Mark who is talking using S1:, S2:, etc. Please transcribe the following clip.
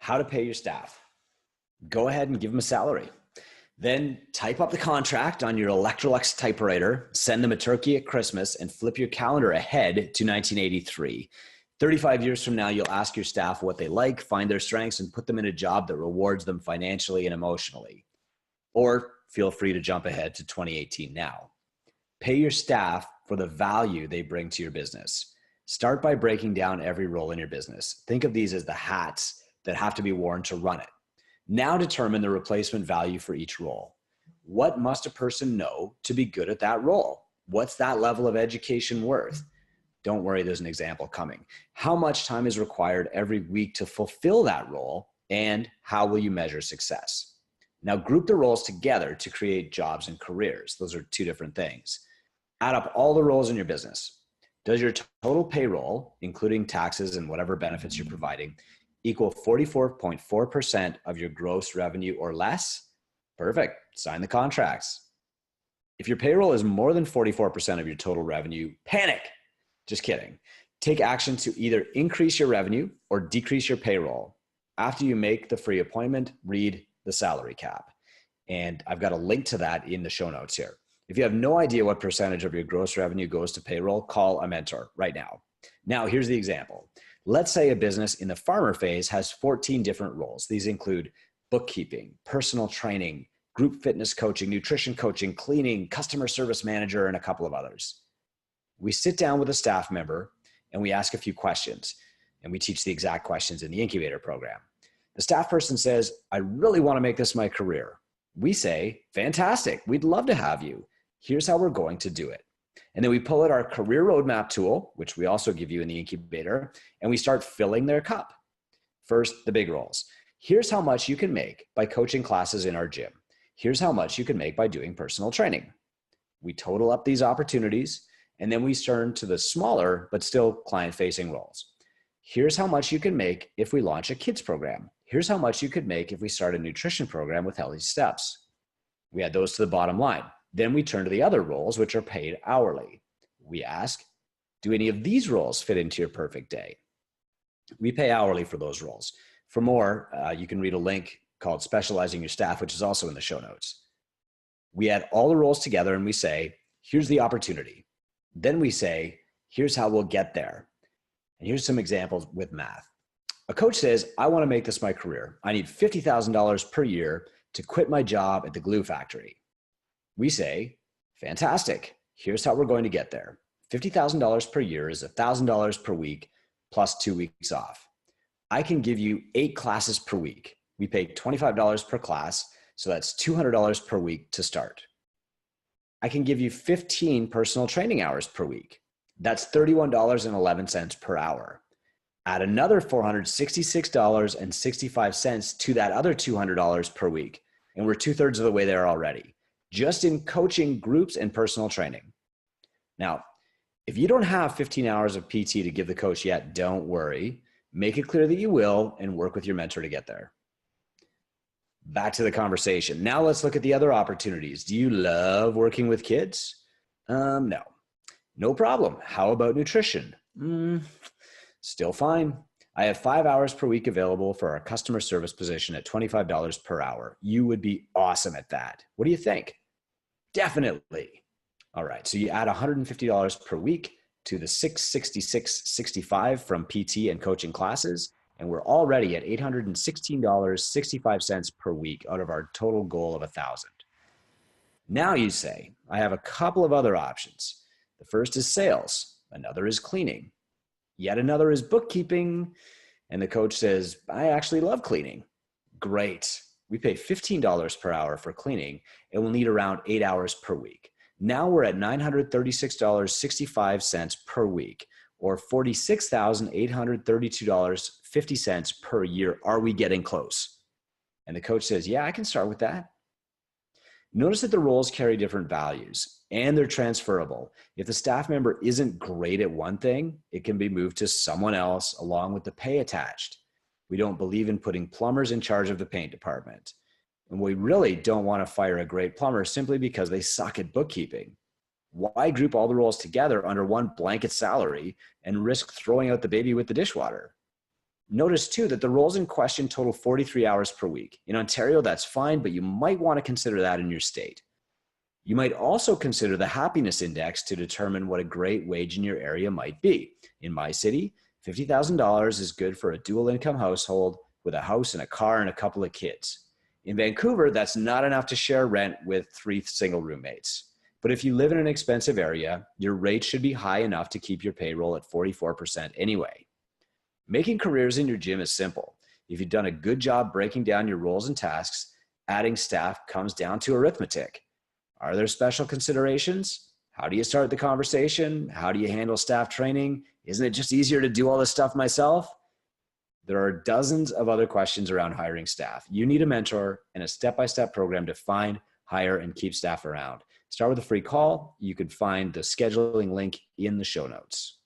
S1: How to pay your staff. Go ahead and give them a salary. Then type up the contract on your Electrolux typewriter, send them a turkey at Christmas, and flip your calendar ahead to 1983. 35 years from now, you'll ask your staff what they like, find their strengths, and put them in a job that rewards them financially and emotionally. Or feel free to jump ahead to 2018 now. Pay your staff for the value they bring to your business. Start by breaking down every role in your business. Think of these as the hats that have to be worn to run it. Now determine the replacement value for each role. What must a person know to be good at that role? What's that level of education worth? Don't worry, there's an example coming. How much time is required every week to fulfill that role, and how will you measure success? Now group the roles together to create jobs and careers. Those are two different things. Add up all the roles in your business. Does your total payroll, including taxes and whatever benefits you're providing, equal 44.4% of your gross revenue or less? Perfect. Sign the contracts. If your payroll is more than 44% of your total revenue, panic. Just kidding. Take action to either increase your revenue or decrease your payroll. After you make the free appointment, read the salary cap. And I've got a link to that in the show notes here. If you have no idea what percentage of your gross revenue goes to payroll, call a mentor right now. Now, here's the example. Let's say a business in the farmer phase has 14 different roles. These include bookkeeping, personal training, group fitness coaching, nutrition coaching, cleaning, customer service manager, and a couple of others. We sit down with a staff member and we ask a few questions, and we teach the exact questions in the incubator program. The staff person says, I really want to make this my career. We say, fantastic, we'd love to have you. Here's how we're going to do it. And then we pull out our career roadmap tool, which we also give you in the incubator, and we start filling their cup. First, the big roles. Here's how much you can make by coaching classes in our gym. Here's how much you can make by doing personal training. We total up these opportunities, and then we turn to the smaller but still client-facing roles. Here's how much you can make if we launch a kids program. Here's how much you could make if we start a nutrition program with Healthy Steps. We add those to the bottom line. Then we turn to the other roles, which are paid hourly. We ask, do any of these roles fit into your perfect day? We pay hourly for those roles. For more, you can read a link called Specializing Your Staff, which is also in the show notes. We add all the roles together and we say, here's the opportunity. Then we say, here's how we'll get there. And here's some examples with math. A coach says, I want to make this my career. I need $50,000 per year to quit my job at the glue factory. We say, fantastic. Here's how we're going to get there. $50,000 per year is $1,000 per week plus 2 weeks off. I can give you 8 classes per week. We pay $25 per class, so that's $200 per week to start. I can give you 15 personal training hours per week. That's $31.11 per hour. Add another $466.65 to that other $200 per week, and we're 2/3 of the way there already, just in coaching groups and personal training. Now, if you don't have 15 hours of PT to give the coach yet, don't worry. Make it clear that you will and work with your mentor to get there. Back to the conversation. Now let's look at the other opportunities. Do you love working with kids? No. No problem. How about nutrition? Still fine. I have 5 hours per week available for our customer service position at $25 per hour. You would be awesome at that. What do you think? Definitely. All right. So you add $150 per week to the $666.65 from PT and coaching classes, and we're already at $816.65 per week out of our total goal of $1,000. Now you say, I have a couple of other options. The first is sales. Another is cleaning. Yet another is bookkeeping. And the coach says, I actually love cleaning. Great. We pay $15 per hour for cleaning, and we'll need around 8 hours per week. Now we're at $936.65 per week, or $46,832.50 per year. Are we getting close? And the coach says, yeah, I can start with that. Notice that the roles carry different values and they're transferable. If the staff member isn't great at one thing, it can be moved to someone else along with the pay attached. We don't believe in putting plumbers in charge of the paint department. And we really don't want to fire a great plumber simply because they suck at bookkeeping. Why group all the roles together under one blanket salary and risk throwing out the baby with the dishwater? Notice too that the roles in question total 43 hours per week. In Ontario, that's fine, but you might want to consider that in your state. You might also consider the happiness index to determine what a great wage in your area might be. In my city, $50,000 is good for a dual income household with a house and a car and a couple of kids. In Vancouver, that's not enough to share rent with 3 single roommates. But if you live in an expensive area, your rate should be high enough to keep your payroll at 44% anyway. Making careers in your gym is simple. If you've done a good job breaking down your roles and tasks, adding staff comes down to arithmetic. Are there special considerations? How do you start the conversation? How do you handle staff training? Isn't it just easier to do all this stuff myself? There are dozens of other questions around hiring staff. You need a mentor and a step-by-step program to find, hire, and keep staff around. Start with a free call. You can find the scheduling link in the show notes.